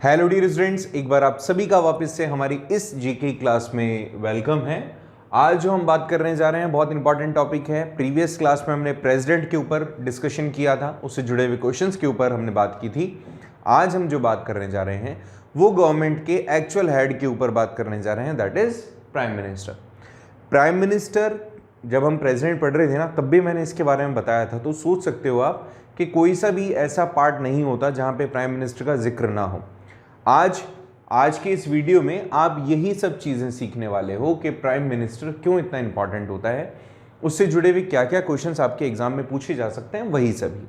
Hello dear students, एक बार आप सभी का वापस से हमारी इस जीके क्लास में वेलकम है। आज जो हम बात करने जा रहे हैं बहुत इंपॉर्टेंट टॉपिक है। प्रीवियस क्लास में हमने प्रेसिडेंट के ऊपर डिस्कशन किया था, उससे जुड़े हुए क्वेश्चंस के ऊपर हमने बात की थी। आज हम जो बात करने जा रहे हैं वो गवर्नमेंट के एक्चुअल हेड के ऊपर बात करने जा रहे हैं, that is prime minister. Prime minister जब हम प्रेसिडेंट पढ़ रहे थे ना, तब भी मैंने इसके बारे में बताया था, तो सोच सकते हो आप कि कोई सा भी ऐसा पार्ट नहीं होता जहां पे प्राइम मिनिस्टर का जिक्र ना हो। आज के इस वीडियो में आप यही सब चीज़ें सीखने वाले हो कि प्राइम मिनिस्टर क्यों इतना इंपॉर्टेंट होता है, उससे जुड़े हुए क्या क्या क्वेश्चंस आपके एग्जाम में पूछे जा सकते हैं, वही सभी।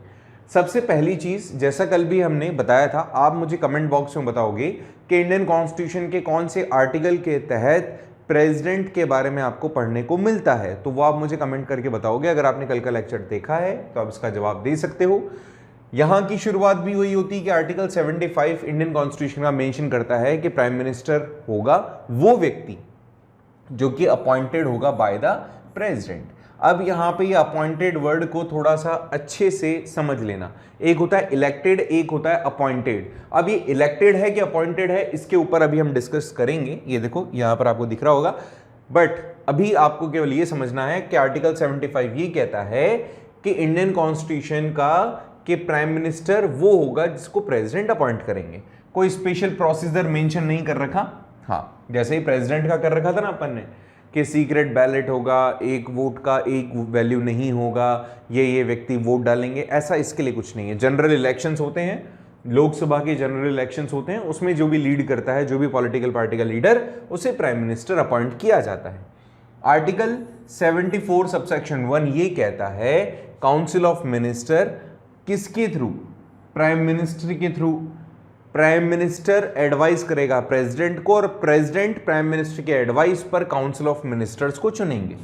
सबसे पहली चीज़, जैसा कल भी हमने बताया था, आप मुझे कमेंट बॉक्स में बताओगे कि इंडियन कॉन्स्टिट्यूशन के कौन से आर्टिकल के तहत प्रेसिडेंट के बारे में आपको पढ़ने को मिलता है, तो वो आप मुझे कमेंट करके बताओगे। अगर आपने कल का लेक्चर देखा है तो आप इसका जवाब दे सकते हो। यहां की शुरुआत भी वही होती है कि आर्टिकल 75 इंडियन कॉन्स्टिट्यूशन का मेंशन करता है कि प्राइम मिनिस्टर होगा वो व्यक्ति जो कि अपॉइंटेड होगा बाय द प्रेसिडेंट। अब यहां पे ये अपॉइंटेड वर्ड को थोड़ा सा अच्छे से समझ लेना। एक होता है इलेक्टेड, एक होता है अपॉइंटेड। अब ये इलेक्टेड है कि अपॉइंटेड है, इसके ऊपर अभी हम डिस्कस करेंगे। ये देखो यहां पर आपको दिख रहा होगा, बट अभी आपको केवल ये समझना है कि आर्टिकल 75 ये कहता है कि इंडियन कॉन्स्टिट्यूशन का कि प्राइम मिनिस्टर वो होगा जिसको प्रेसिडेंट अपॉइंट करेंगे। कोई स्पेशल प्रोसीजर मेंशन नहीं कर रखा। हाँ, जैसे ही प्रेसिडेंट का कर रखा था ना अपन ने कि सीक्रेट बैलेट होगा, एक वोट का एक वैल्यू नहीं होगा, ये व्यक्ति वोट डालेंगे, ऐसा इसके लिए कुछ नहीं है। जनरल इलेक्शंस होते हैं, लोकसभा के जनरल इलेक्शंस होते हैं, उसमें जो भी लीड करता है, जो भी पॉलिटिकल पार्टी का लीडर, उसे प्राइम मिनिस्टर अपॉइंट किया जाता है। आर्टिकल 74 सबसेक्शन 1 ये कहता है काउंसिल ऑफ मिनिस्टर किसके थ्रू? प्राइम मिनिस्टर के थ्रू। प्राइम मिनिस्टर एडवाइस करेगा प्रेसिडेंट को और प्रेसिडेंट प्राइम मिनिस्टर के एडवाइस पर काउंसिल ऑफ मिनिस्टर्स को चुनेंगे।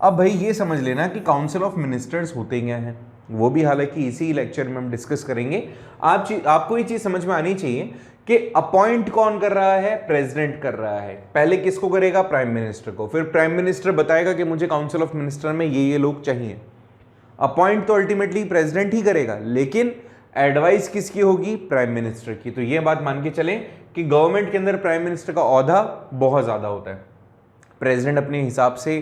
अब भाई ये समझ लेना कि काउंसिल ऑफ मिनिस्टर्स होते क्या हैं, वो भी हालांकि इसी लेक्चर में हम डिस्कस करेंगे। आपको ये चीज समझ में आनी चाहिए कि अपॉइंट कौन कर रहा है? प्रेसिडेंट कर रहा है। पहले किसको करेगा? प्राइम मिनिस्टर को। फिर प्राइम मिनिस्टर बताएगा कि मुझे काउंसिल ऑफ मिनिस्टर में ये लोग चाहिए। अपॉइंट तो अल्टीमेटली प्रेसिडेंट ही करेगा, लेकिन एडवाइस किसकी होगी? प्राइम मिनिस्टर की। तो ये बात मान के चलें कि गवर्नमेंट के अंदर प्राइम मिनिस्टर का ओहदा बहुत ज्यादा होता है। प्रेसिडेंट अपने हिसाब से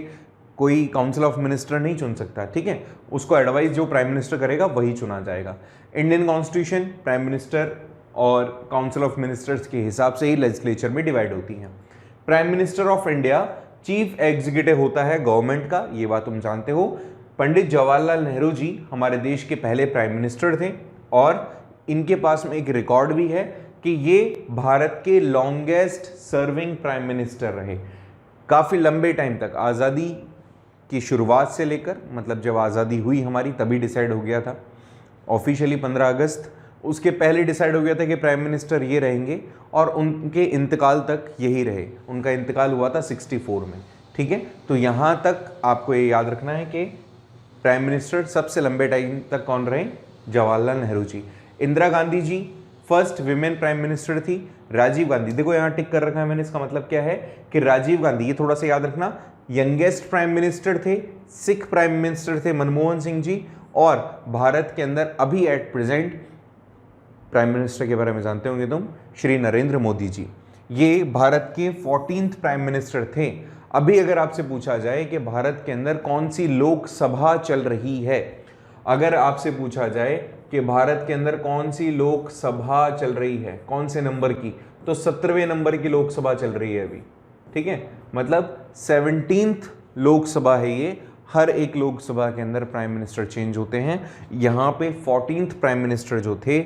कोई काउंसिल ऑफ मिनिस्टर नहीं चुन सकता, ठीक है? उसको एडवाइस जो प्राइम मिनिस्टर करेगा वही चुना जाएगा। इंडियन कॉन्स्टिट्यूशन प्राइम मिनिस्टर और काउंसिल ऑफ मिनिस्टर्स के हिसाब से ही लेजिस्लेचर में डिवाइड होती है। Prime minister of India chief executive होता है गवर्नमेंट का, ये बात तुम जानते हो। पंडित जवाहरलाल नेहरू जी हमारे देश के पहले प्राइम मिनिस्टर थे और इनके पास में एक रिकॉर्ड भी है कि ये भारत के लॉन्गेस्ट सर्विंग प्राइम मिनिस्टर रहे। काफ़ी लंबे टाइम तक, आज़ादी की शुरुआत से लेकर, मतलब जब आज़ादी हुई हमारी तभी डिसाइड हो गया था ऑफिशियली 15 अगस्त, उसके पहले डिसाइड हो गया था कि प्राइम मिनिस्टर ये रहेंगे और उनके इंतकाल तक यही रहे। उनका इंतकाल हुआ था 64 में, ठीक है? तो यहाँ तक आपको ये याद रखना है कि प्राइम मिनिस्टर सबसे लंबे टाइम तक कौन रहे? Jawaharlal Nehru ji. Indira Gandhi ji first women prime minister थी। राजीव गांधी, देखो यहाँ टिक कर रखा है मैंने, इसका मतलब क्या है कि राजीव गांधी, ये थोड़ा सा याद रखना, यंगेस्ट प्राइम मिनिस्टर थे। सिख प्राइम मिनिस्टर थे मनमोहन सिंह जी। और भारत के अंदर अभी एट प्रेजेंट प्राइम मिनिस्टर के बारे में जानते होंगे तुम, श्री नरेंद्र मोदी जी। ये भारत के 14th प्राइम मिनिस्टर थे। अभी अगर आपसे पूछा जाए कि भारत के अंदर कौन सी लोकसभा चल रही है, अगर आपसे पूछा जाए कि भारत के अंदर कौन सी लोकसभा चल रही है, कौन से नंबर की, तो 17वें नंबर की लोकसभा चल रही है अभी, ठीक है? मतलब 17th लोकसभा है ये। हर एक लोकसभा के अंदर प्राइम मिनिस्टर चेंज होते हैं। यहाँ पे 14th प्राइम मिनिस्टर जो थे,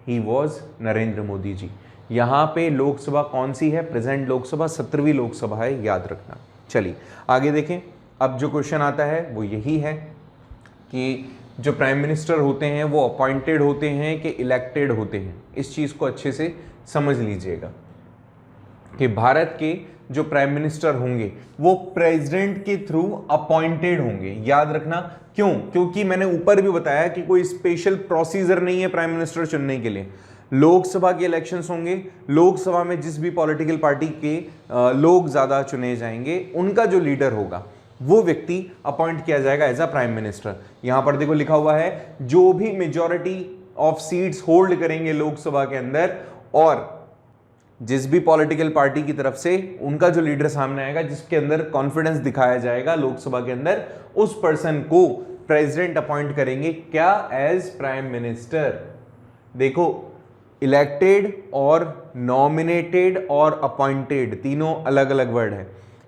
ही वॉज नरेंद्र मोदी जी। यहाँ पे लोकसभा कौन सी है? प्रेजेंट लोकसभा 17वीं लोकसभा है, याद रखना। चलिए आगे देखें। अब जो क्वेश्चन आता है वो यही है कि जो प्राइम मिनिस्टर होते हैं वो अपॉइंटेड होते हैं कि इलेक्टेड होते हैं। इस चीज़ को अच्छे से समझ लीजिएगा कि भारत के जो प्राइम मिनिस्टर होंगे वो प्रेसिडेंट के थ्रू अपॉइंटेड होंगे। याद रखना, क्यों? क्योंकि मैंने ऊपर भी बताया कि कोई स्पेशल प्रोसीजर नहीं है प्राइम मिनिस्टर चुनने के लिए। लोकसभा के इलेक्शंस होंगे, लोकसभा में जिस भी पॉलिटिकल पार्टी के लोग ज्यादा चुने जाएंगे, उनका जो लीडर होगा वो व्यक्ति अपॉइंट किया जाएगा एज अ प्राइम मिनिस्टर। यहां पर देखो लिखा हुआ है, जो भी मेजॉरिटी ऑफ सीट्स होल्ड करेंगे लोकसभा के अंदर और जिस भी पॉलिटिकल पार्टी की तरफ से उनका जो लीडर सामने आएगा, जिसके अंदर कॉन्फिडेंस दिखाया जाएगा लोकसभा के अंदर, उस पर्सन को प्रेसिडेंट अपॉइंट करेंगे। क्या? As prime minister. देखो, इलेक्टेड और नॉमिनेटेड और अपॉइंटेड तीनों अलग अलग वर्ड है।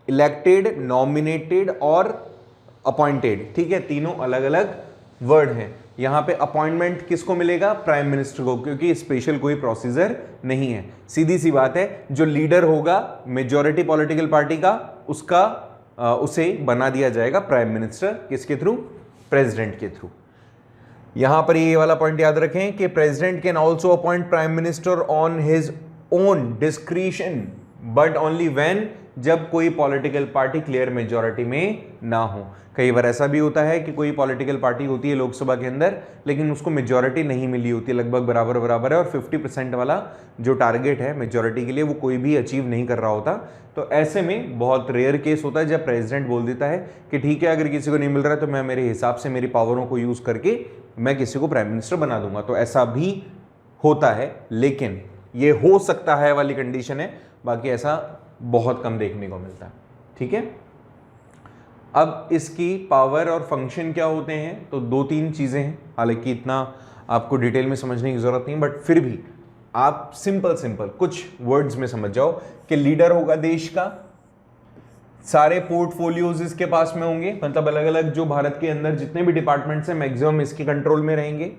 इलेक्टेड, नॉमिनेटेड और अपॉइंटेड, ठीक है, तीनों अलग अलग वर्ड हैं। यहां पे अपॉइंटमेंट किसको मिलेगा? प्राइम मिनिस्टर को, क्योंकि स्पेशल कोई प्रोसीजर नहीं है। सीधी सी बात है, जो लीडर होगा मेजॉरिटी पॉलिटिकल पार्टी का, उसे बना दिया जाएगा प्राइम मिनिस्टर। किसके थ्रू? प्रेसिडेंट के थ्रू। यहां पर ये वाला पॉइंट याद रखें कि president can also appoint prime minister on his own discretion, but only when, जब कोई पॉलिटिकल पार्टी क्लियर मेजॉरिटी में ना हो। कई बार ऐसा भी होता है कि कोई पॉलिटिकल पार्टी होती है लोकसभा के अंदर, लेकिन उसको मेजॉरिटी नहीं मिली होती, लगभग बराबर बराबर है, और 50% वाला जो टारगेट है मेजॉरिटी के लिए वो कोई भी अचीव नहीं कर रहा होता। तो ऐसे में बहुत रेयर केस होता है जब प्रेसिडेंट बोल देता है कि ठीक है, अगर किसी को नहीं मिल रहा है तो मैं मेरे हिसाब से मेरी पावरों को यूज करके मैं किसी को प्राइम मिनिस्टर बना दूंगा। तो ऐसा भी होता है, लेकिन ये हो सकता है वाली कंडीशन है, बाकी ऐसा बहुत कम देखने को मिलता है। ठीक है, अब इसकी पावर और फंक्शन क्या होते हैं? तो 2-3 चीजें हैं, हालांकि इतना आपको डिटेल में समझने की जरूरत नहीं, बट फिर भी आप सिंपल कुछ वर्ड्स में समझ जाओ कि लीडर होगा देश का, सारे पोर्टफोलियोज इसके पास में होंगे, मतलब अलग अलग जो भारत के अंदर जितने भी डिपार्टमेंट्स हैं मैक्सिमम इसके कंट्रोल में रहेंगे।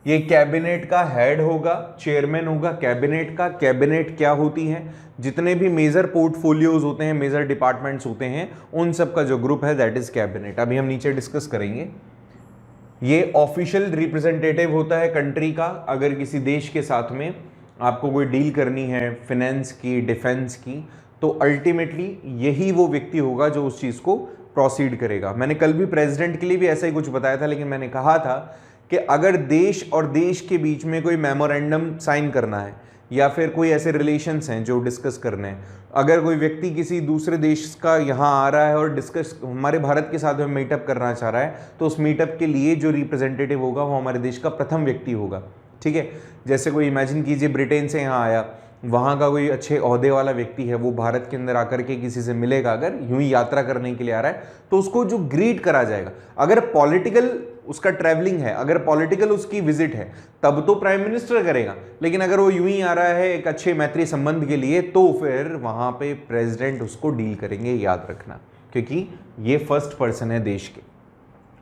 ये कैबिनेट का हेड होगा, चेयरमैन होगा कैबिनेट का। कैबिनेट क्या होती है? जितने भी मेजर पोर्टफोलियोज होते हैं, मेजर डिपार्टमेंट्स होते हैं, उन सब का जो ग्रुप है दैट इज कैबिनेट। अभी हम नीचे डिस्कस करेंगे। ये ऑफिशियल रिप्रेजेंटेटिव होता है कंट्री का। अगर किसी देश के साथ में आपको कोई डील करनी है फाइनेंस की, डिफेंस की, तो अल्टीमेटली यही वो व्यक्ति होगा जो उस चीज को प्रोसीड करेगा। मैंने कल भी प्रेसिडेंट के लिए भी ऐसा ही कुछ बताया था, लेकिन मैंने कहा था कि अगर देश और देश के बीच में कोई मेमोरेंडम साइन करना है या फिर कोई ऐसे रिलेशंस हैं जो डिस्कस करने हैं, अगर कोई व्यक्ति किसी दूसरे देश का यहाँ आ रहा है और डिस्कस हमारे भारत के साथ में मीटअप करना चाह रहा है, तो उस मीटअप के लिए जो रिप्रेजेंटेटिव होगा वो हमारे देश का प्रथम व्यक्ति होगा। ठीक है, जैसे कोई इमेजिन कीजिए ब्रिटेन से यहाँ आया, वहाँ का कोई अच्छे ओहदे वाला व्यक्ति है, वो भारत के अंदर आकर के किसी से मिलेगा, अगर यूं ही यात्रा करने के लिए आ रहा है, तो उसको जो ग्रीट करा जाएगा, अगर पॉलिटिकल उसका ट्रैवलिंग है, अगर पॉलिटिकल उसकी विजिट है, तब तो प्राइम मिनिस्टर करेगा। लेकिन अगर वो यूं ही आ रहा है एक अच्छे मैत्री संबंध के लिए, तो फिर वहां पे प्रेसिडेंट उसको डील करेंगे, याद रखना, क्योंकि ये फर्स्ट पर्सन है देश के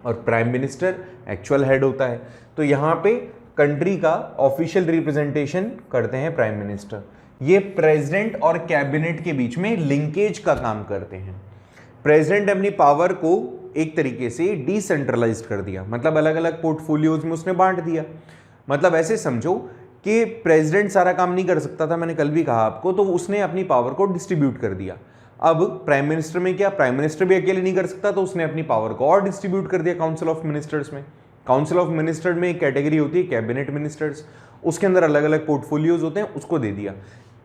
और प्राइम मिनिस्टर एक्चुअल हेड होता है। तो यहाँ पे कंट्री का ऑफिशियल रिप्रेजेंटेशन करते हैं प्राइम मिनिस्टर। ये प्रेसिडेंट और कैबिनेट के बीच में लिंकेज का काम करते हैं। प्रेसिडेंट अपनी पावर को एक तरीके से डिसेंट्रलाइज कर दिया, मतलब अलग अलग पोर्टफोलियोज में उसने बांट दिया। मतलब ऐसे समझो कि प्रेसिडेंट सारा काम नहीं कर सकता था, मैंने कल भी कहा आपको, तो उसने अपनी पावर को डिस्ट्रीब्यूट कर दिया। अब प्राइम मिनिस्टर में क्या, प्राइम मिनिस्टर भी अकेले नहीं कर सकता, तो उसने अपनी पावर को और डिस्ट्रीब्यूट कर दिया काउंसिल ऑफ मिनिस्टर्स में। काउंसिल ऑफ मिनिस्टर में एक कैटेगरी होती है कैबिनेट मिनिस्टर्स, उसके अंदर अलग अलग पोर्टफोलियोज होते हैं, उसको दे दिया।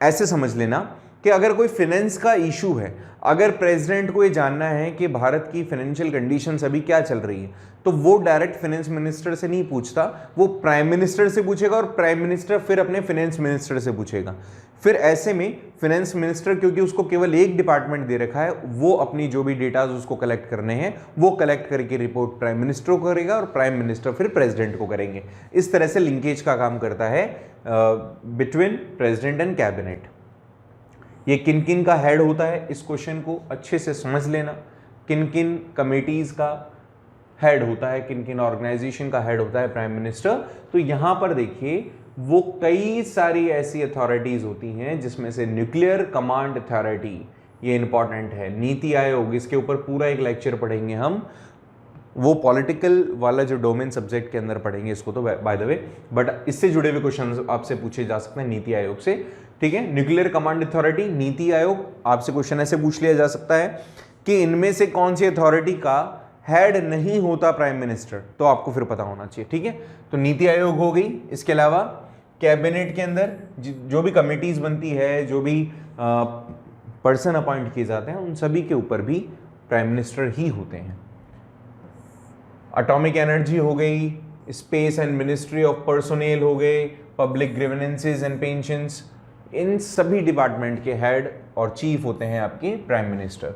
ऐसे समझ लेना कि अगर कोई फाइनेंस का इशू है, अगर प्रेसिडेंट को ये जानना है कि भारत की फाइनेंशियल कंडीशंस अभी क्या चल रही है, तो वो डायरेक्ट फाइनेंस मिनिस्टर से नहीं पूछता, वो प्राइम मिनिस्टर से पूछेगा और प्राइम मिनिस्टर फिर अपने फाइनेंस मिनिस्टर से पूछेगा। फिर ऐसे में फाइनेंस मिनिस्टर, क्योंकि उसको केवल एक डिपार्टमेंट दे रखा है, वो अपनी जो भी डेटाज उसको कलेक्ट करने हैं वो कलेक्ट करके रिपोर्ट प्राइम मिनिस्टर को करेगा और प्राइम मिनिस्टर फिर प्रेसिडेंट को करेंगे। इस तरह से लिंकेज का काम करता है बिटवीन प्रेसिडेंट एंड कैबिनेट। ये किन किन का हेड होता है, इस क्वेश्चन को अच्छे से समझ लेना। किन किन कमिटीज का हेड होता है, किन किन ऑर्गेनाइजेशन का हेड होता है प्राइम मिनिस्टर। तो यहां पर देखिए, वो कई सारी ऐसी अथॉरिटीज होती हैं जिसमें से न्यूक्लियर कमांड अथॉरिटी, ये इंपॉर्टेंट है। नीति आयोग, इसके ऊपर पूरा एक लेक्चर पढ़ेंगे हम, वो पॉलिटिकल वाला जो डोमेन सब्जेक्ट के अंदर पढ़ेंगे इसको, तो बाय द वे, बट इससे जुड़े हुए क्वेश्चन आपसे पूछे जा सकते हैं नीति आयोग से। ठीक है, nuclear command authority, NITI Aayog, आपसे क्वेश्चन ऐसे पूछ लिया जा सकता है कि इनमें से कौन सी अथॉरिटी का हेड नहीं होता प्राइम मिनिस्टर, तो आपको फिर पता होना चाहिए। ठीक है, तो नीति आयोग हो गई। इसके अलावा कैबिनेट के अंदर जो भी कमिटीज बनती है, जो भी पर्सन अपॉइंट किए जाते हैं, उन सभी के ऊपर भी प्राइम मिनिस्टर ही होते हैं। एटॉमिक एनर्जी हो गई, space and ministry of personnel हो गए, पब्लिक ग्रीवेंसेस एंड पेंशंस, इन सभी डिपार्टमेंट के हेड और चीफ होते हैं आपके प्राइम मिनिस्टर।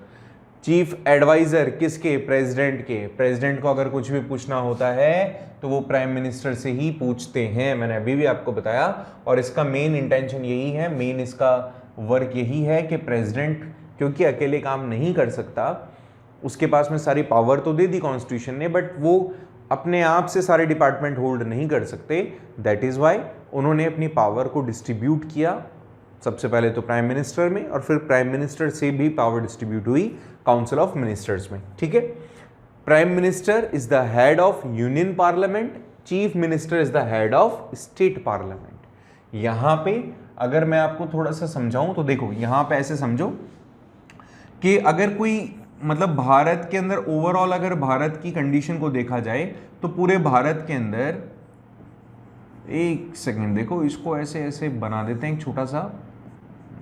चीफ एडवाइजर किसके? प्रेसिडेंट के। प्रेसिडेंट को अगर कुछ भी पूछना होता है तो वो प्राइम मिनिस्टर से ही पूछते हैं, मैंने अभी भी आपको बताया। और इसका मेन इंटेंशन यही है, मेन इसका वर्क यही है कि प्रेसिडेंट क्योंकि अकेले काम नहीं कर सकता, उसके पास में सारी पावर तो दे दी कॉन्स्टिट्यूशन ने, बट वो अपने आप से सारे डिपार्टमेंट होल्ड नहीं कर सकते। दैट इज वाई उन्होंने अपनी पावर को डिस्ट्रीब्यूट किया, सबसे पहले तो प्राइम मिनिस्टर में, और फिर प्राइम मिनिस्टर से भी पावर डिस्ट्रीब्यूट हुई काउंसिल ऑफ मिनिस्टर्स में। ठीक है, prime minister is the head of union parliament, chief minister is the head of state parliament. यहां पे अगर मैं आपको थोड़ा सा समझाऊं तो देखो, यहां पे ऐसे समझो कि अगर कोई मतलब भारत के अंदर ओवरऑल अगर भारत की कंडीशन को देखा जाए तो पूरे भारत के अंदर, एक सेकंड देखो, इसको ऐसे ऐसे बना देते हैं एक छोटा सा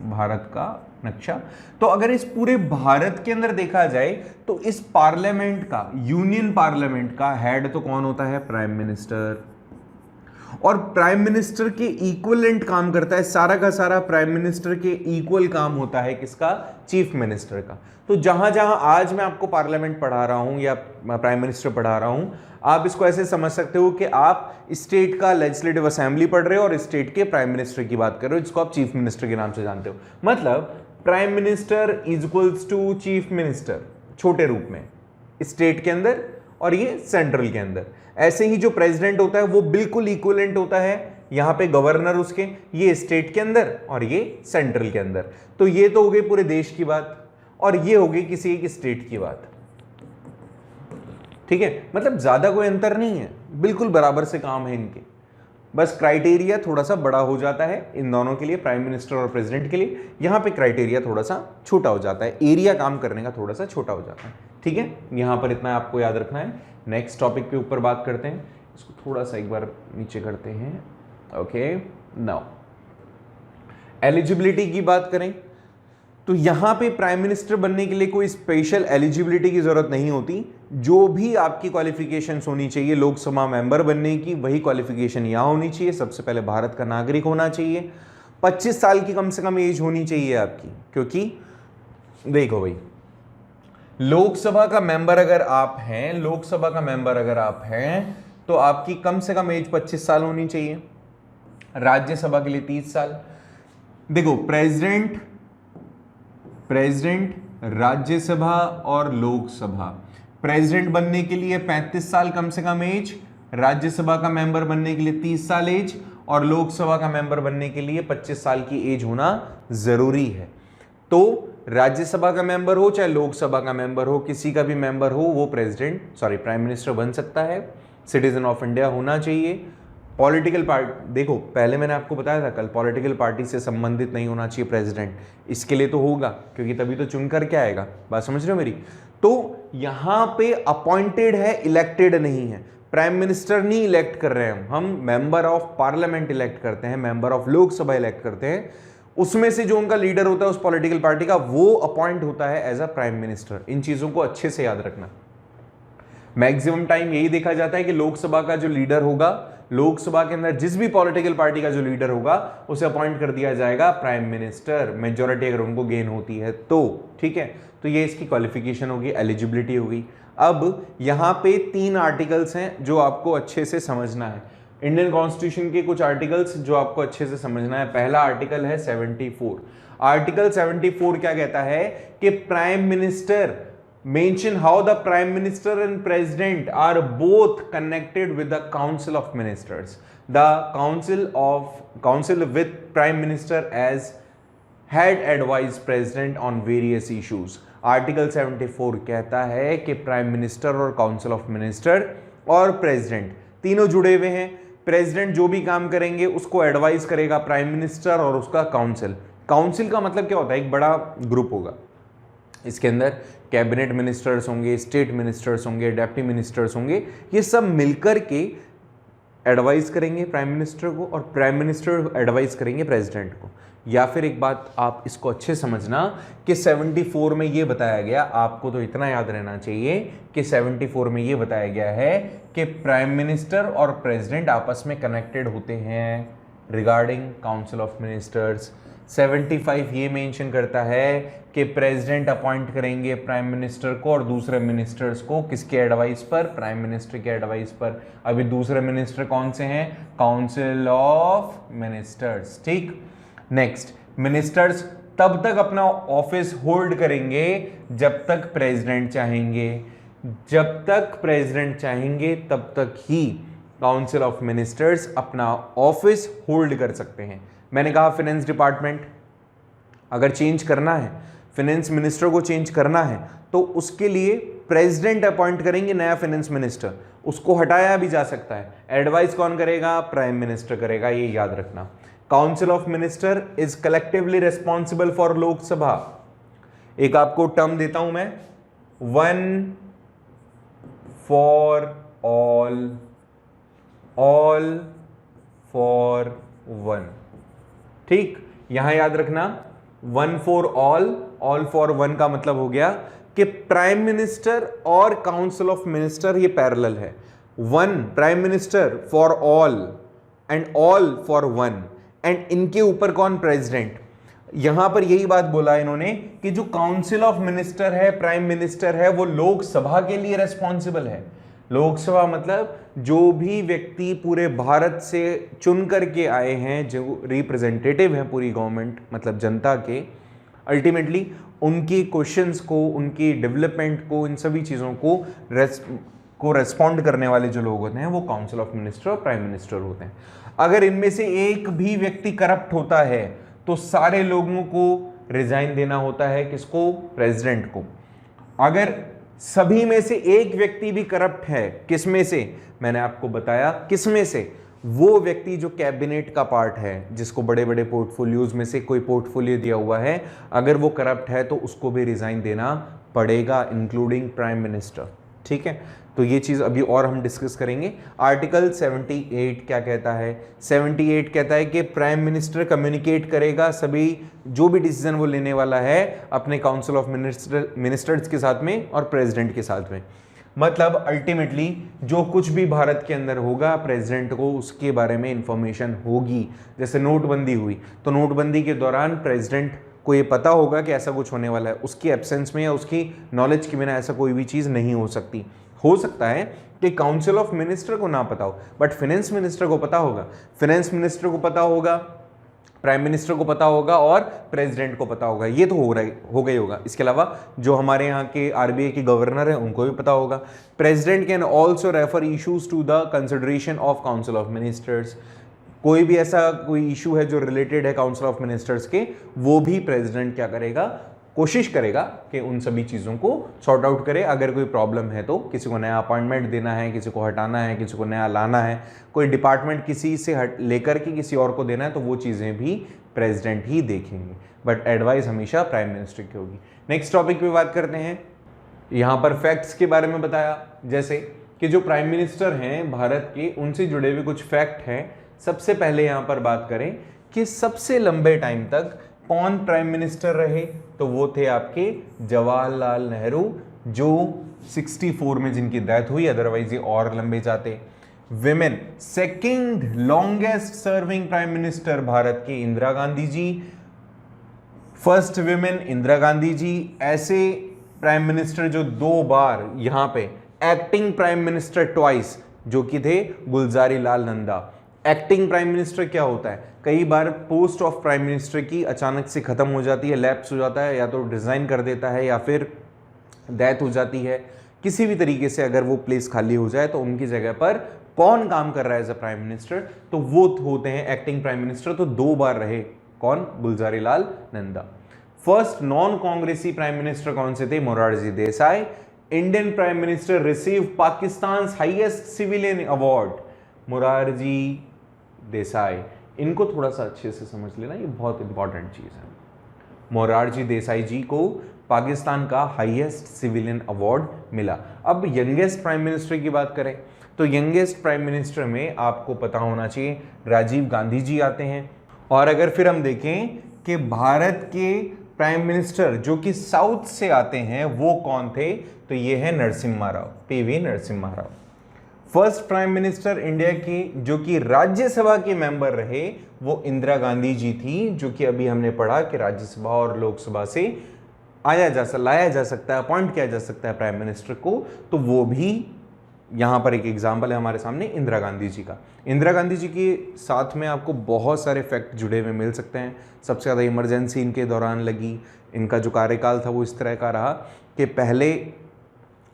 भारत का नक्शा। तो अगर इस पूरे भारत के अंदर देखा जाए तो इस पार्लियामेंट का, यूनियन पार्लियामेंट का हेड तो कौन होता है? Prime minister. और प्राइम मिनिस्टर के इक्वलेंट काम करता है, सारा का सारा प्राइम मिनिस्टर के इक्वल काम होता है किसका? चीफ मिनिस्टर का। तो जहां जहां आज मैं आपको पार्लियामेंट पढ़ा रहा हूं या प्राइम मिनिस्टर पढ़ा रहा हूं, आप इसको ऐसे समझ सकते हो कि आप स्टेट का लेजिस्लेटिव असेंबली पढ़ रहे हो और स्टेट के प्राइम मिनिस्टर की बात कर रहे हो, जिसको आप चीफ मिनिस्टर के नाम से जानते हो। मतलब prime minister is equals to chief minister छोटे रूप में स्टेट के अंदर, और ये सेंट्रल के अंदर। ऐसे ही जो प्रेसिडेंट होता है वो बिल्कुल इक्विवेलेंट होता है, यहां पे गवर्नर उसके, ये स्टेट के अंदर और ये सेंट्रल के अंदर। तो ये तो हो गई पूरे देश की बात, और ये हो गई किसी एक स्टेट की बात। ठीक है, मतलब ज्यादा कोई अंतर नहीं है, बिल्कुल बराबर से काम है इनके, बस क्राइटेरिया थोड़ा सा बड़ा हो जाता है इन दोनों के लिए, प्राइम मिनिस्टर और प्रेसिडेंट के लिए। यहां पे क्राइटेरिया थोड़ा सा छोटा हो जाता है, एरिया काम करने का थोड़ा सा छोटा हो जाता है। ठीक है, यहां पर इतना आपको याद रखना है। नेक्स्ट टॉपिक के ऊपर बात करते हैं, इसको थोड़ा सा एक बार नीचे करते हैं। ओके, नाउ एलिजिबिलिटी की बात करें तो यहां पे प्राइम मिनिस्टर बनने के लिए कोई स्पेशल एलिजिबिलिटी की जरूरत नहीं होती। जो भी आपकी क्वालिफिकेशंस होनी चाहिए लोकसभा मेंबर बनने की, वही क्वालिफिकेशन यहां होनी चाहिए। सबसे पहले भारत का नागरिक होना चाहिए, 25 साल की कम से कम एज होनी चाहिए आपकी, क्योंकि देखो भाई, लोकसभा का मेंबर अगर आप हैं, लोकसभा का मेंबर अगर आप हैं तो आपकी कम से कम एज 25 साल होनी चाहिए। राज्यसभा के लिए 30 साल। देखो, प्रेसिडेंट, राज्यसभा और लोकसभा, प्रेसिडेंट बनने के लिए 35 साल कम से कम एज, राज्यसभा का मेंबर बनने के लिए 30 साल एज, और लोकसभा का मेंबर बनने के लिए 25 साल की एज होना जरूरी है। तो राज्यसभा का मेंबर हो चाहे लोकसभा का मेंबर हो, किसी का भी मेंबर हो, वो प्राइम मिनिस्टर बन सकता है। सिटीजन ऑफ इंडिया होना चाहिए। पॉलिटिकल पार्टी, देखो पहले मैंने आपको बताया था कल, पॉलिटिकल पार्टी से संबंधित नहीं होना चाहिए प्रेसिडेंट, इसके लिए तो होगा क्योंकि तभी तो चुन कर के आएगा। बात समझ रहे हो मेरी? तो यहां पे अपॉइंटेड है, इलेक्टेड नहीं है। प्राइम मिनिस्टर नहीं इलेक्ट कर रहे हैं हम मेंबर ऑफ पार्लियामेंट इलेक्ट करते हैं, मेंबर ऑफ लोकसभा इलेक्ट करते हैं। उसमें से जो उनका लीडर होता है उस पॉलिटिकल पार्टी का, वो अपॉइंट होता है एज अ प्राइम मिनिस्टर। इन चीजों को अच्छे से याद रखना। मैक्सिमम टाइम यही देखा जाता है कि लोकसभा का जो लीडर होगा, लोकसभा के अंदर जिस भी पॉलिटिकल पार्टी का जो लीडर होगा उसे अपॉइंट कर दिया जाएगा प्राइम मिनिस्टर, मेजॉरिटी अगर उनको गेन होती है तो। ठीक है, तो ये इसकी क्वालिफिकेशन होगी, एलिजिबिलिटी होगी। अब यहां पे 3 आर्टिकल्स हैं जो आपको अच्छे से समझना है, इंडियन कॉन्स्टिट्यूशन के कुछ आर्टिकल्स जो आपको अच्छे से समझना है। पहला आर्टिकल है 74। आर्टिकल 74 क्या कहता है कि prime minister, mention how the prime minister and president are both connected with the council of ministers, the council with prime minister as head advise president on various issues। Article 74 कहता है कि prime minister और council of minister और president तीनों जुड़े हुए हैं। President जो भी काम करेंगे उसको एडवाइस करेगा प्राइम मिनिस्टर और उसका काउंसिल। काउंसिल का मतलब क्या होता है? एक बड़ा ग्रुप होगा, इसके अंदर कैबिनेट मिनिस्टर्स होंगे, स्टेट मिनिस्टर्स होंगे, डेप्टी मिनिस्टर्स होंगे, ये सब मिलकर के एडवाइस करेंगे प्राइम मिनिस्टर को और प्राइम मिनिस्टर एडवाइस करेंगे प्रेसिडेंट को। या फिर एक बात आप इसको अच्छे समझना कि 74 में ये बताया गया, आपको तो इतना याद रहना चाहिए कि 74 में ये बताया गया है कि प्राइम मिनिस्टर और प्रेसिडेंट आपस में कनेक्टेड होते हैं रिगार्डिंग काउंसिल ऑफ मिनिस्टर्स। 75 ये मेंशन करता है कि प्रेसिडेंट अपॉइंट करेंगे प्राइम मिनिस्टर को और दूसरे मिनिस्टर्स को, किसके एडवाइस पर? प्राइम मिनिस्टर के एडवाइस पर। अभी दूसरे मिनिस्टर कौन से हैं? Council of ministers. ठीक, नेक्स्ट, मिनिस्टर्स तब तक अपना ऑफिस होल्ड करेंगे जब तक प्रेसिडेंट चाहेंगे। जब तक प्रेसिडेंट चाहेंगे तब तक ही काउंसिल ऑफ मिनिस्टर्स अपना ऑफिस होल्ड कर सकते हैं। मैंने कहा फाइनेंस डिपार्टमेंट अगर चेंज करना है, फाइनेंस मिनिस्टर को चेंज करना है, तो उसके लिए प्रेसिडेंट अपॉइंट करेंगे नया फाइनेंस मिनिस्टर, उसको हटाया भी जा सकता है। एडवाइस कौन करेगा? प्राइम मिनिस्टर करेगा, ये याद रखना। Council of minister is collectively responsible for Lok Sabha. एक आपको टर्म देता हूं मैं, one for all, all for one. ठीक, यहां याद रखना one for all for one का मतलब हो गया कि प्राइम मिनिस्टर और काउंसिल ऑफ मिनिस्टर ये पैरेलल है। One prime minister for all and all for one, and इनके ऊपर कौन? प्रेसिडेंट। यहां पर यही बात बोला इन्होंने कि जो काउंसिल ऑफ मिनिस्टर है, प्राइम मिनिस्टर है, वो लोकसभा के लिए रेस्पॉन्सिबल है। लोकसभा मतलब जो भी व्यक्ति पूरे भारत से चुन करके आए हैं, जो रिप्रेजेंटेटिव हैं पूरी गवर्नमेंट मतलब जनता के, अल्टीमेटली उनकी क्वेश्चंस को, उनकी डेवलपमेंट को, इन सभी चीज़ों को रेस्पॉन्ड करने वाले जो लोग होते हैं वो काउंसिल ऑफ मिनिस्टर और प्राइम मिनिस्टर होते हैं। अगर इनमें से एक भी व्यक्ति करप्ट होता है तो सारे लोगों को रिजाइन देना होता है। किसको? प्रेसिडेंट को। अगर सभी में से एक व्यक्ति भी करप्ट है, किसमें से? मैंने आपको बताया किसमें से। वो व्यक्ति जो कैबिनेट का पार्ट है, जिसको बड़े बड़े पोर्टफोलियोज में से कोई पोर्टफोलियो दिया हुआ है, अगर वो करप्ट है तो उसको भी रिजाइन देना पड़ेगा, इंक्लूडिंग प्राइम मिनिस्टर। ठीक है, तो ये चीज़ अभी और हम डिस्कस करेंगे। आर्टिकल 78 क्या कहता है? 78 कहता है कि प्राइम मिनिस्टर कम्युनिकेट करेगा सभी जो भी डिसीजन वो लेने वाला है अपने काउंसिल ऑफ मिनिस्टर्स के साथ में और प्रेसिडेंट के साथ में। मतलब अल्टीमेटली जो कुछ भी भारत के अंदर होगा, प्रेसिडेंट को उसके बारे में इंफॉर्मेशन होगी। जैसे नोटबंदी हुई, तो नोटबंदी के दौरान प्रेसिडेंट को ये पता होगा कि ऐसा कुछ होने वाला है। उसकी एब्सेंस में या उसकी नॉलेज के बिना ऐसा कोई भी चीज़ नहीं हो सकती। हो सकता है कि काउंसिल ऑफ मिनिस्टर को ना पता हो, बट फाइनेंस मिनिस्टर को पता होगा, फाइनेंस मिनिस्टर को पता होगा, प्राइम मिनिस्टर को पता होगा और प्रेसिडेंट को पता होगा। ये तो हो गई होगा। इसके अलावा जो हमारे यहाँ के आरबीआई के गवर्नर हैं उनको भी पता होगा। President can also refer issues to the consideration of council of ministers. कोई भी ऐसा कोई इशू है जो रिलेटेड है काउंसिल ऑफ मिनिस्टर्स के, वो भी प्रेसिडेंट क्या करेगा? कोशिश करेगा कि उन सभी चीज़ों को सॉर्ट आउट करे। अगर कोई प्रॉब्लम है तो किसी को नया अपॉइंटमेंट देना है, किसी को हटाना है, किसी को नया लाना है, कोई डिपार्टमेंट किसी से लेकर के किसी और को देना है, तो वो चीज़ें भी प्रेसिडेंट ही देखेंगे, बट एडवाइस हमेशा प्राइम मिनिस्टर की होगी। नेक्स्ट टॉपिक पे बात करते हैं। यहाँ पर फैक्ट्स के बारे में बताया, जैसे कि जो प्राइम मिनिस्टर हैं भारत के, उनसे जुड़े हुए कुछ फैक्ट हैं। सबसे पहले यहाँ पर बात करें कि सबसे लंबे टाइम तक कौन प्राइम मिनिस्टर रहे, तो वो थे आपके जवाहरलाल नेहरू, जो 64 में जिनकी डेथ हुई, अदरवाइज ये और लंबे जाते। Women, second longest serving prime minister Bharat के इंदिरा गांधी जी, फर्स्ट विमेन इंदिरा गांधी जी। ऐसे प्राइम मिनिस्टर जो 2 बार यहाँ पे एक्टिंग प्राइम मिनिस्टर ट्वाइस, जो कि थे Gulzari Lal Nanda. Acting prime minister क्या होता है? कई बार पोस्ट ऑफ प्राइम मिनिस्टर की अचानक से खत्म हो जाती है, लैप्स हो जाता है, या तो रिजाइन कर देता है या फिर डेथ हो जाती है। किसी भी तरीके से अगर वो प्लेस खाली हो जाए तो उनकी जगह पर कौन काम कर रहा है एज अ प्राइम मिनिस्टर, तो वो होते हैं एक्टिंग प्राइम मिनिस्टर। तो 2 बार रहे कौन? गुलजारी लाल नंदा। फर्स्ट नॉन कांग्रेसी प्राइम मिनिस्टर कौन से थे? Morarji Desai. Indian prime minister receive Pakistan highest civilian award, Morarji Desai. इनको थोड़ा सा अच्छे से समझ लेना, ये बहुत इंपॉर्टेंट चीज़ है। मोरारजी देसाई जी को पाकिस्तान का हाईएस्ट सिविलियन अवार्ड मिला। अब यंगेस्ट प्राइम मिनिस्टर की बात करें तो यंगेस्ट प्राइम मिनिस्टर में आपको पता होना चाहिए राजीव गांधी जी आते हैं। और अगर फिर हम देखें कि भारत के प्राइम मिनिस्टर जो कि साउथ से आते हैं वो कौन थे, तो ये है Narasimha Rao, PV Narasimha Rao. First prime minister India की जो कि राज्यसभा के मेंबर रहे वो इंदिरा गांधी जी थी, जो कि अभी हमने पढ़ा कि राज्यसभा और लोकसभा से लाया जा सकता है, अपॉइंट किया जा सकता है प्राइम मिनिस्टर को। तो वो भी यहाँ पर एक एग्जाम्पल है हमारे सामने इंदिरा गांधी जी का। इंदिरा गांधी जी के साथ में आपको बहुत सारे फैक्ट जुड़े हुए मिल सकते हैं। सबसे ज़्यादा इमरजेंसी इनके दौरान लगी। इनका जो कार्यकाल था वो इस तरह का रहा कि पहले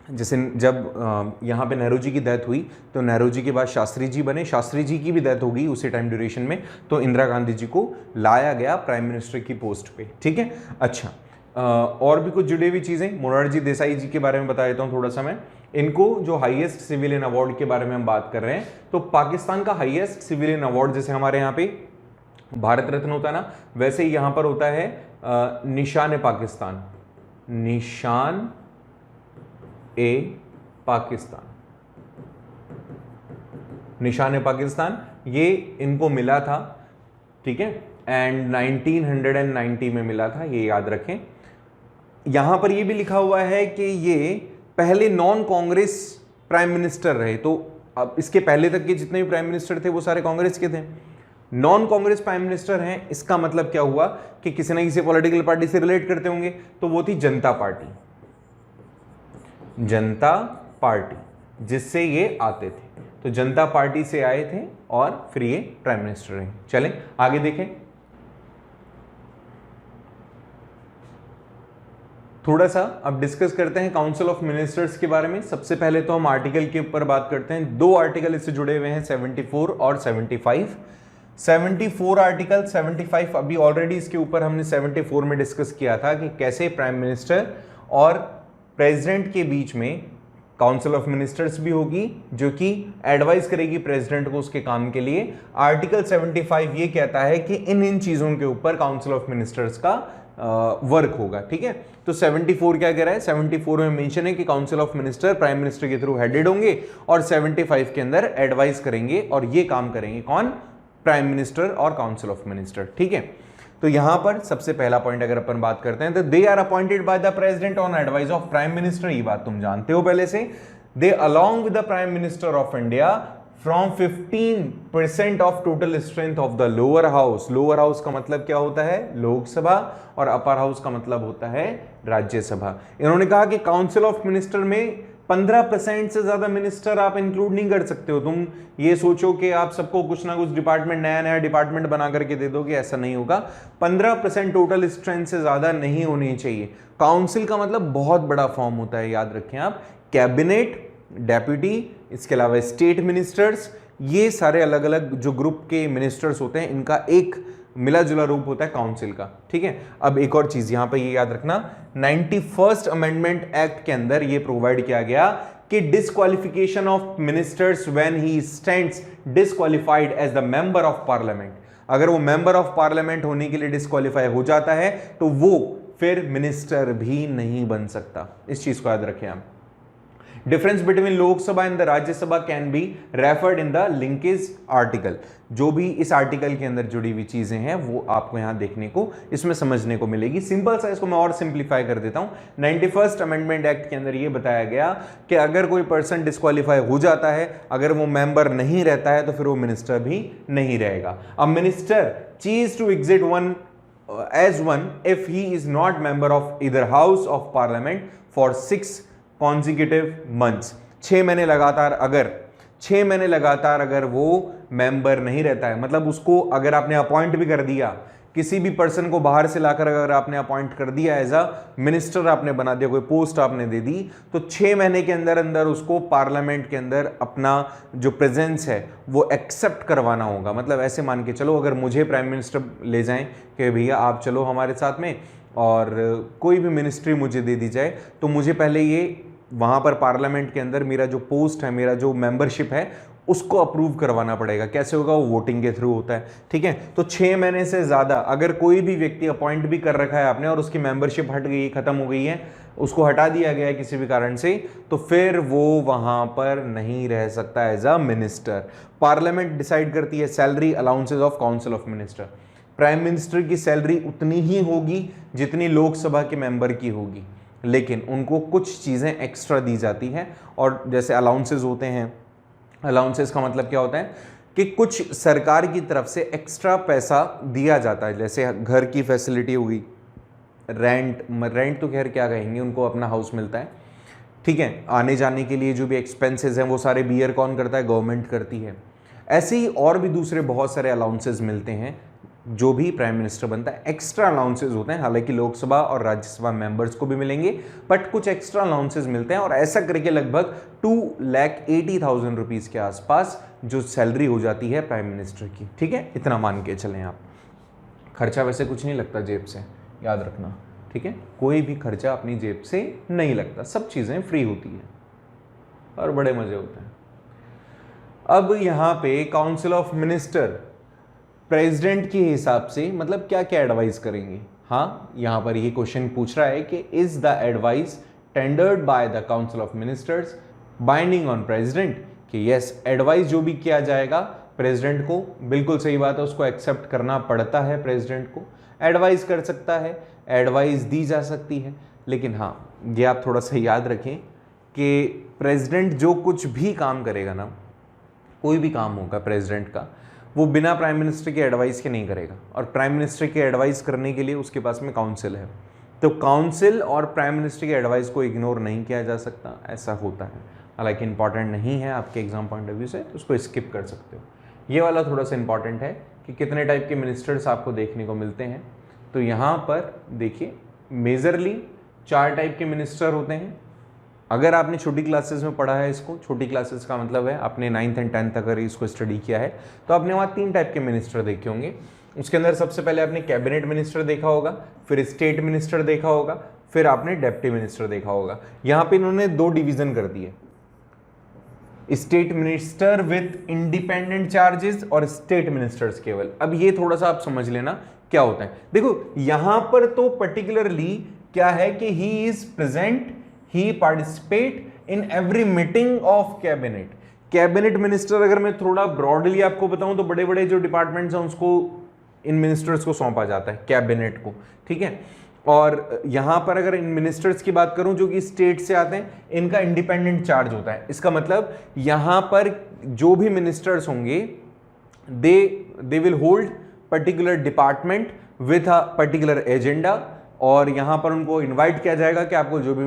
जैसे जब यहाँ पे नेहरू जी की डेथ हुई तो नेहरू जी के बाद शास्त्री जी बने, शास्त्री जी की भी डेथ हो गई उसी टाइम ड्यूरेशन में, तो इंदिरा गांधी जी को लाया गया प्राइम मिनिस्टर की पोस्ट पे। ठीक है, अच्छा और भी कुछ जुड़ी हुई चीज़ें मोरारजी देसाई जी के बारे में बता देता हूँ थोड़ा सा मैं। इनको जो हाईएस्ट सिविलियन अवार्ड के बारे में हम बात कर रहे हैं, तो पाकिस्तान का हाईएस्ट सिविलियन अवार्ड जैसे हमारे यहाँ पे भारत रत्न होता है ना, वैसे ही यहाँ पर होता है निशान पाकिस्तान, निशान ए पाकिस्तान, निशान पाकिस्तान, ये इनको मिला था। ठीक है, एंड 1990 में मिला था, ये याद रखें। यहां पर ये भी लिखा हुआ है कि ये पहले नॉन कांग्रेस प्राइम मिनिस्टर रहे। तो अब इसके पहले तक के जितने भी प्राइम मिनिस्टर थे वो सारे कांग्रेस के थे। नॉन कांग्रेस प्राइम मिनिस्टर हैं, इसका मतलब क्या हुआ कि किसी न किसी पॉलिटिकल पार्टी से रिलेट करते होंगे, तो वो थी जनता पार्टी, जनता पार्टी जिससे ये आते थे। तो जनता पार्टी से आए थे और फिर ये प्राइम मिनिस्टर रहे। चलें आगे देखें, थोड़ा सा अब डिस्कस करते हैं काउंसिल ऑफ मिनिस्टर्स के बारे में। सबसे पहले तो हम आर्टिकल के ऊपर बात करते हैं। दो आर्टिकल इससे जुड़े हुए हैं, 74 और 75। 74 आर्टिकल, 75 अभी ऑलरेडी इसके ऊपर हमने 74 में डिस्कस किया था कि कैसे प्राइम मिनिस्टर और प्रेसिडेंट के बीच में काउंसिल ऑफ मिनिस्टर्स भी होगी जो कि एडवाइस करेगी प्रेसिडेंट को उसके काम के लिए। आर्टिकल 75 ये कहता है कि इन चीजों के ऊपर काउंसिल ऑफ मिनिस्टर्स का वर्क होगा। ठीक है, तो 74 क्या कह रहा है, 74 में मेंशन है कि council of minister prime minister के थ्रू हेडेड होंगे और 75 के अंदर एडवाइस करेंगे, और ये काम करेंगे कौन, प्राइम मिनिस्टर और काउंसिल ऑफ मिनिस्टर। ठीक है, तो यहां पर सबसे पहला पॉइंट अगर अपन बात करते हैं तो they are appointed by the president on advice of prime minister. ये बात तुम जानते हो पहले से। They along with the prime minister of India from 15% of total strength of the lower house. Lower house का मतलब क्या होता है, लोकसभा, और अपर हाउस का मतलब होता है राज्यसभा। इन्होंने कहा कि काउंसिल ऑफ मिनिस्टर में 15% से ज्यादा मिनिस्टर आप इंक्लूड नहीं कर सकते हो। तुम ये सोचो कि आप सबको कुछ ना कुछ डिपार्टमेंट, नया नया डिपार्टमेंट बना करके दे दोगे, ऐसा नहीं होगा। 15% टोटल स्ट्रेंथ से ज्यादा नहीं होनी चाहिए। काउंसिल का मतलब बहुत बड़ा फॉर्म होता है, याद रखें आप। कैबिनेट, डेप्यूटी, इसके अलावा स्टेट मिनिस्टर्स, ये सारे अलग अलग जो ग्रुप के मिनिस्टर्स होते हैं, इनका एक मिला जुला रूप होता है काउंसिल का। ठीक है, अब एक और चीज यहां पे ये याद रखना, 91st अमेंडमेंट एक्ट के अंदर ये प्रोवाइड किया गया कि disqualification of ministers when he stands disqualified as the member of parliament. अगर वो मेंबर ऑफ पार्लियामेंट होने के लिए डिस्क्वालीफाई हो जाता है तो वो फिर मिनिस्टर भी नहीं बन सकता। इस चीज को याद रखें आप। Difference between Lok Sabha and the Rajya Sabha can be referred in the linkage article. जो भी इस आर्टिकल के अंदर जुड़ी हुई चीजें हैं वो आपको यहां देखने को, इसमें समझने को मिलेगी। सिंपल सा इसको मैं और सिंप्लीफाई कर देता हूं। 91st अमेंडमेंट एक्ट के अंदर ये बताया गया कि अगर कोई पर्सन डिस्क्वालीफाई हो जाता है, अगर वो मेंबर नहीं रहता है, तो फिर वो मिनिस्टर भी नहीं रहेगा। अब minister ceases to exit one as one if he is not member of either house of parliament for 6 consecutive months। 6 महीने लगातार अगर वो मेंबर नहीं रहता है, मतलब उसको अगर आपने अपॉइंट भी कर दिया, किसी भी पर्सन को बाहर से लाकर अगर आपने अपॉइंट कर दिया, एज अ मिनिस्टर आपने बना दिया, कोई पोस्ट आपने दे दी, तो 6 महीने के अंदर अंदर उसको पार्लियामेंट के अंदर अपना जो प्रेजेंस है वो एक्सेप्ट करवाना होगा। मतलब ऐसे मान के चलो, अगर मुझे प्राइम मिनिस्टर ले जाएं कि भैया आप चलो हमारे साथ में और कोई भी मिनिस्ट्री मुझे दे दी जाए, तो मुझे पहले ये वहाँ पर पार्लियामेंट के अंदर मेरा जो पोस्ट है, मेरा जो मेंबरशिप है, उसको अप्रूव करवाना पड़ेगा। कैसे होगा, वो वोटिंग के थ्रू होता है। ठीक है, तो 6 महीने से ज़्यादा अगर कोई भी व्यक्ति अपॉइंट भी कर रखा है आपने और उसकी मेंबरशिप हट गई, खत्म हो गई है, उसको हटा दिया गया है किसी भी कारण से, तो फिर वो वहाँ पर नहीं रह सकता as a minister. Parliament decide करती है salary allowances of council of minister. Prime minister की सैलरी उतनी ही होगी जितनी लोकसभा के मेंबर की होगी, लेकिन उनको कुछ चीज़ें एक्स्ट्रा दी जाती हैं। और जैसे अलाउंसेज होते हैं, अलाउंसेस का मतलब क्या होता है कि कुछ सरकार की तरफ से एक्स्ट्रा पैसा दिया जाता है, जैसे घर की फैसिलिटी हुई, रेंट तो खैर क्या कहेंगे, उनको अपना हाउस मिलता है, ठीक है, आने जाने के लिए जो भी एक्सपेंसेस हैं वो सारे बियर कौन करता है, गवर्नमेंट करती है। ऐसे ही और भी दूसरे बहुत सारे अलाउंसेस मिलते हैं जो भी प्राइम मिनिस्टर बनता है, एक्स्ट्रा अलाउंसेस होते हैं, हालांकि लोकसभा और राज्यसभा मेंबर्स को भी मिलेंगे, बट कुछ एक्स्ट्रा अलाउंसेस मिलते हैं, और ऐसा करके लगभग 2,80,000 रुपीज़ के आसपास जो सैलरी हो जाती है प्राइम मिनिस्टर की, ठीक है, इतना मान के चलें आप। खर्चा वैसे कुछ नहीं लगता जेब से, याद रखना, ठीक है, कोई भी खर्चा अपनी जेब से नहीं लगता, सब चीज़ें फ्री होती है और बड़े मज़े होते हैं। अब यहाँ पे काउंसिल ऑफ मिनिस्टर प्रेसिडेंट के हिसाब से मतलब क्या क्या एडवाइस करेंगे। हाँ, यहाँ पर ये क्वेश्चन पूछ रहा है कि is the advice tendered by the council of ministers binding on president, कि यस, एडवाइस जो भी किया जाएगा प्रेसिडेंट को, बिल्कुल सही बात है, उसको एक्सेप्ट करना पड़ता है, प्रेसिडेंट को एडवाइस कर सकता है, एडवाइस दी जा सकती है, लेकिन हाँ ये आप थोड़ा सा याद रखें कि प्रेसिडेंट जो कुछ भी काम करेगा ना, कोई भी काम होगा प्रेसिडेंट का, वो बिना प्राइम मिनिस्टर की एडवाइस के नहीं करेगा, और प्राइम मिनिस्टर की एडवाइस करने के लिए उसके पास में काउंसिल है, तो काउंसिल और प्राइम मिनिस्टर की एडवाइस को इग्नोर नहीं किया जा सकता, ऐसा होता है, हालांकि इंपॉर्टेंट नहीं है आपके एग्जाम पॉइंट ऑफ व्यू से, तो उसको स्किप कर सकते हो। ये वाला थोड़ा सा इंपॉर्टेंट है कि कितने टाइप के मिनिस्टर्स आपको देखने को मिलते हैं, तो यहाँ पर देखिए मेजरली 4 टाइप के मिनिस्टर होते हैं। अगर आपने छोटी क्लासेस में पढ़ा है इसको, छोटी क्लासेस का मतलब है आपने 9th एंड 10th अगर इसको स्टडी किया है, तो आपने वहाँ 3 टाइप के मिनिस्टर देखे होंगे। उसके अंदर सबसे पहले आपने कैबिनेट मिनिस्टर देखा होगा, फिर स्टेट मिनिस्टर देखा होगा, फिर आपने डेप्टी मिनिस्टर देखा होगा। यहाँ पे इन्होंने 2 डिवीजन कर दिए, state minister with independent charges और स्टेट मिनिस्टर्स केवल। अब ये थोड़ा सा आप समझ लेना क्या होता है। देखो यहां पर तो पर्टिकुलरली क्या है कि he is present, he participate in every meeting of cabinet. Cabinet minister अगर मैं थोड़ा ब्रॉडली आपको बताऊं तो बड़े बड़े जो डिपार्टमेंट्स हैं उसको इन मिनिस्टर्स को सौंपा जाता है, कैबिनेट को, ठीक है। और यहां पर अगर इन मिनिस्टर्स की बात करूं जो कि स्टेट से आते हैं, इनका इंडिपेंडेंट चार्ज होता है। इसका मतलब यहां पर जो भी मिनिस्टर्स होंगे they will hold particular department with a particular agenda, और यहां पर उनको इनवाइट किया जाएगा कि आपको जो भी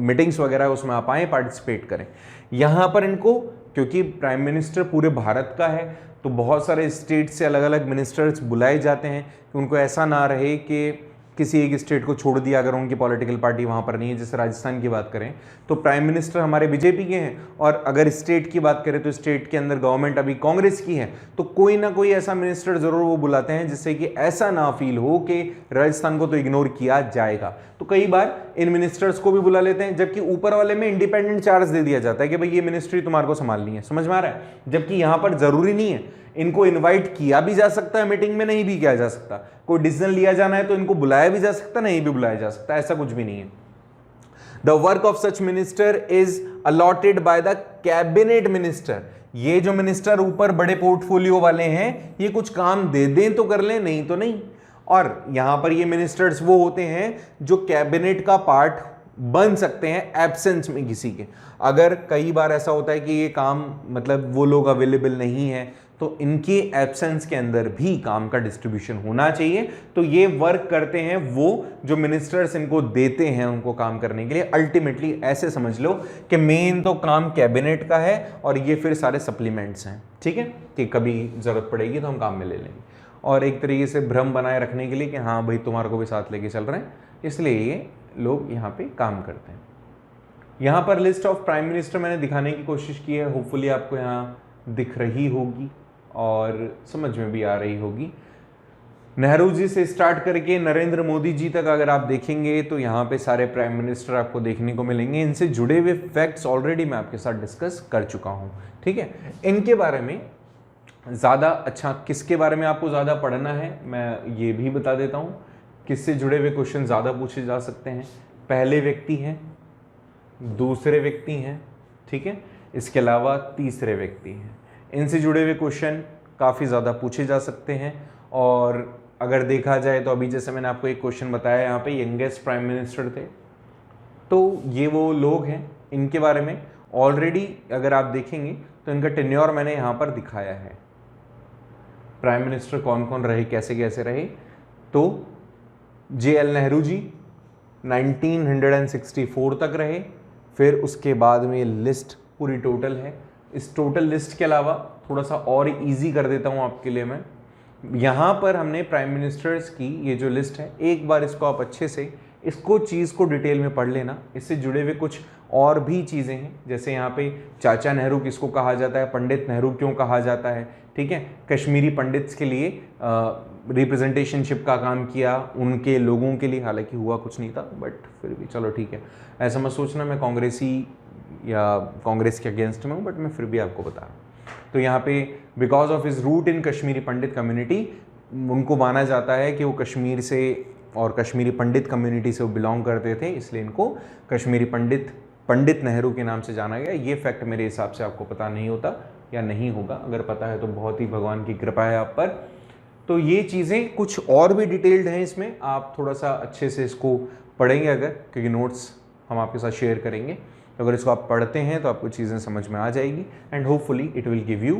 मीटिंग्स वगैरह है उसमें आप आए, पार्टिसिपेट करें। यहां पर इनको, क्योंकि प्राइम मिनिस्टर पूरे भारत का है, तो बहुत सारे स्टेट से अलग अलग मिनिस्टर्स बुलाए जाते हैं कि उनको ऐसा ना रहे कि किसी एक स्टेट को छोड़ दिया अगर उनकी पॉलिटिकल पार्टी वहाँ पर नहीं है। जैसे राजस्थान की बात करें तो प्राइम मिनिस्टर हमारे बीजेपी के हैं, और अगर स्टेट की बात करें तो स्टेट के अंदर गवर्नमेंट अभी कांग्रेस की है, तो कोई ना कोई ऐसा मिनिस्टर जरूर वो बुलाते हैं जिससे कि ऐसा ना फील हो कि राजस्थान को तो इग्नोर किया जाएगा। तो कई बार इन मिनिस्टर्स को भी बुला लेते हैं, जबकि ऊपर वाले में इंडिपेंडेंट चार्ज दे दिया जाता है कि भाई ये मिनिस्ट्री तुम्हारे को संभालनी है, समझ में आ रहा है। जबकि यहाँ पर जरूरी नहीं है, इनको इनवाइट किया भी जा सकता है मीटिंग में, नहीं भी किया जा सकता। कोई डिसीजन लिया जाना है तो इनको बुलाया भी जा सकता, नहीं भी बुलाया जा सकता, ऐसा कुछ भी नहीं है। The work of such minister is allotted by the cabinet minister. ये जो मिनिस्टर ऊपर बड़े पोर्टफोलियो वाले हैं, ये कुछ काम दे दें तो कर लें, नहीं तो नहीं। और यहां पर ये मिनिस्टर्स वो होते हैं जो कैबिनेट का पार्ट बन सकते हैं एब्सेंस में किसी के। अगर कई बार ऐसा होता है कि ये काम मतलब वो लोग अवेलेबल नहीं है, तो इनके एब्सेंस के अंदर भी काम का डिस्ट्रीब्यूशन होना चाहिए। तो ये वर्क करते हैं वो जो मिनिस्टर्स इनको देते हैं उनको काम करने के लिए। अल्टीमेटली ऐसे समझ लो कि मेन तो काम कैबिनेट का है और ये फिर सारे सप्लीमेंट्स हैं, ठीक है, कि कभी जरूरत पड़ेगी तो हम काम में ले लेंगे। और एक तरीके से भ्रम बनाए रखने के लिए कि हाँ भाई तुम्हारे को भी साथ लेके चल रहे हैं, इसलिए ये लोग यहाँ पे काम करते हैं। यहाँ पर लिस्ट ऑफ प्राइम मिनिस्टर मैंने दिखाने की कोशिश की है, होपफुली आपको यहाँ दिख रही होगी और समझ में भी आ रही होगी। नेहरू जी से स्टार्ट करके नरेंद्र मोदी जी तक अगर आप देखेंगे तो यहाँ पे सारे प्राइम मिनिस्टर आपको देखने को मिलेंगे। इनसे जुड़े हुए फैक्ट्स ऑलरेडी मैं आपके साथ डिस्कस कर चुका हूँ, ठीक है। इनके बारे में ज़्यादा अच्छा किसके बारे में आपको ज़्यादा पढ़ना है मैं ये भी बता देता हूँ। किससे जुड़े हुए क्वेश्चन ज़्यादा पूछे जा सकते हैं, पहले व्यक्ति हैं, दूसरे व्यक्ति हैं, ठीक है, इसके अलावा तीसरे व्यक्ति हैं। इनसे जुड़े हुए क्वेश्चन काफ़ी ज़्यादा पूछे जा सकते हैं। और अगर देखा जाए तो अभी जैसे मैंने आपको एक क्वेश्चन बताया, यहाँ पे यंगेस्ट प्राइम मिनिस्टर थे, तो ये वो लोग हैं इनके बारे में। ऑलरेडी अगर आप देखेंगे तो इनका टेन्योर मैंने यहाँ पर दिखाया है, प्राइम मिनिस्टर कौन कौन रहे, कैसे कैसे रहे। तो JL नेहरू जी 1964 तक रहे। फिर उसके बाद में लिस्ट पूरी टोटल है। इस टोटल लिस्ट के अलावा थोड़ा सा और इजी कर देता हूँ आपके लिए मैं, यहाँ पर हमने प्राइम मिनिस्टर्स की ये जो लिस्ट है, एक बार इसको आप अच्छे से इसको चीज़ को डिटेल में पढ़ लेना। इससे जुड़े हुए कुछ और भी चीज़ें हैं, जैसे यहाँ पे चाचा नेहरू किसको कहा जाता है, पंडित नेहरू क्यों कहा जाता है, ठीक है। कश्मीरी पंडित्स के लिए रिप्रेजेंटेशनशिप का काम किया उनके लोगों के लिए, हालांकि हुआ कुछ नहीं था बट फिर भी चलो ठीक है। ऐसा मत सोचना मैं कांग्रेसी या कांग्रेस के अगेंस्ट में हूँ, बट मैं फिर भी आपको बता रहा हूँ। तो यहाँ पे because of his root in Kashmiri Pandit community, उनको माना जाता है कि वो कश्मीर से और कश्मीरी पंडित कम्युनिटी से वो बिलोंग करते थे, इसलिए इनको कश्मीरी पंडित नेहरू के नाम से जाना गया। ये फैक्ट मेरे हिसाब से आपको पता नहीं होता या नहीं होगा, अगर पता है तो बहुत ही भगवान की कृपा है आप पर। तो ये चीज़ें कुछ और भी डिटेल्ड हैं इसमें, आप थोड़ा सा अच्छे से इसको पढ़ेंगे अगर, क्योंकि नोट्स हम आपके साथ शेयर करेंगे, तो अगर इसको आप पढ़ते हैं तो आपको चीज़ें समझ में आ जाएगी and hopefully it will give you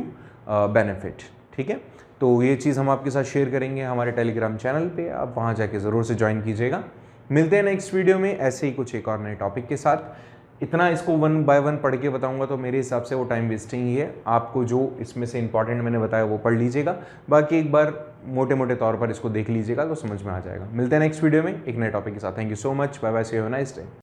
benefit, ठीक है। तो ये चीज़ हम आपके साथ शेयर करेंगे हमारे टेलीग्राम चैनल पे, आप वहाँ जाके ज़रूर से ज्वाइन कीजिएगा। मिलते हैं नेक्स्ट वीडियो में ऐसे ही कुछ एक और नए टॉपिक के साथ। इतना इसको 1 बाय 1 पढ़ के बताऊंगा तो मेरे हिसाब से वो टाइम वेस्टिंग ही है। आपको जो इसमें से इंपॉर्टेंट मैंने बताया वो पढ़ लीजिएगा, बाकी एक बार मोटे मोटे तौर पर इसको देख लीजिएगा तो समझ में आ जाएगा। मिलते हैं नेक्स्ट वीडियो में एक नए टॉपिक के साथ। Thank you so much, bye bye, see you, have a nice day.